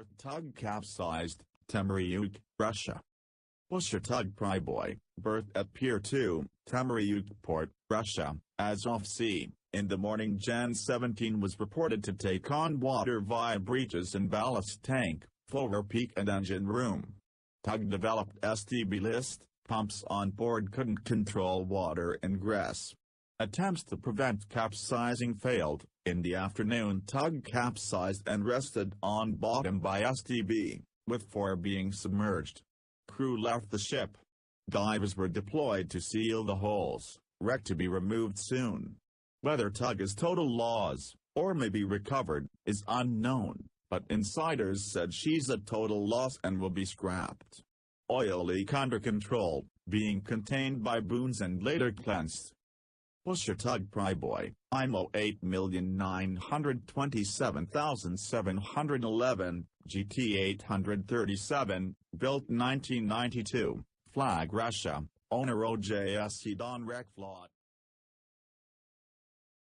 berth tug capsized, Temryuk, Russia. Pusher tug PRIBOY, berthed at Pier 2, Temryuk Port, Russia, Azov Sea, in the morning Jan 17 was reported to take on water via breaches in ballast tank, forepeak and engine room. Tug developed STB list, pumps on board couldn't control water ingress. Attempts to prevent capsizing failed. In the afternoon tug capsized and rested on bottom by STB, with fore being submerged. Crew left the ship. Divers were deployed to seal the holes, wreck to be removed soon. Whether tug is total loss, or may be recovered, is unknown, but insiders said she's a total loss and will be scrapped. Oil leak under control, being contained by boons and later cleansed. Pusher tug PRIBOY, IMO 8,927,711, GT 837, built 1992, flag Russia, owner OJSC DonRechFlot.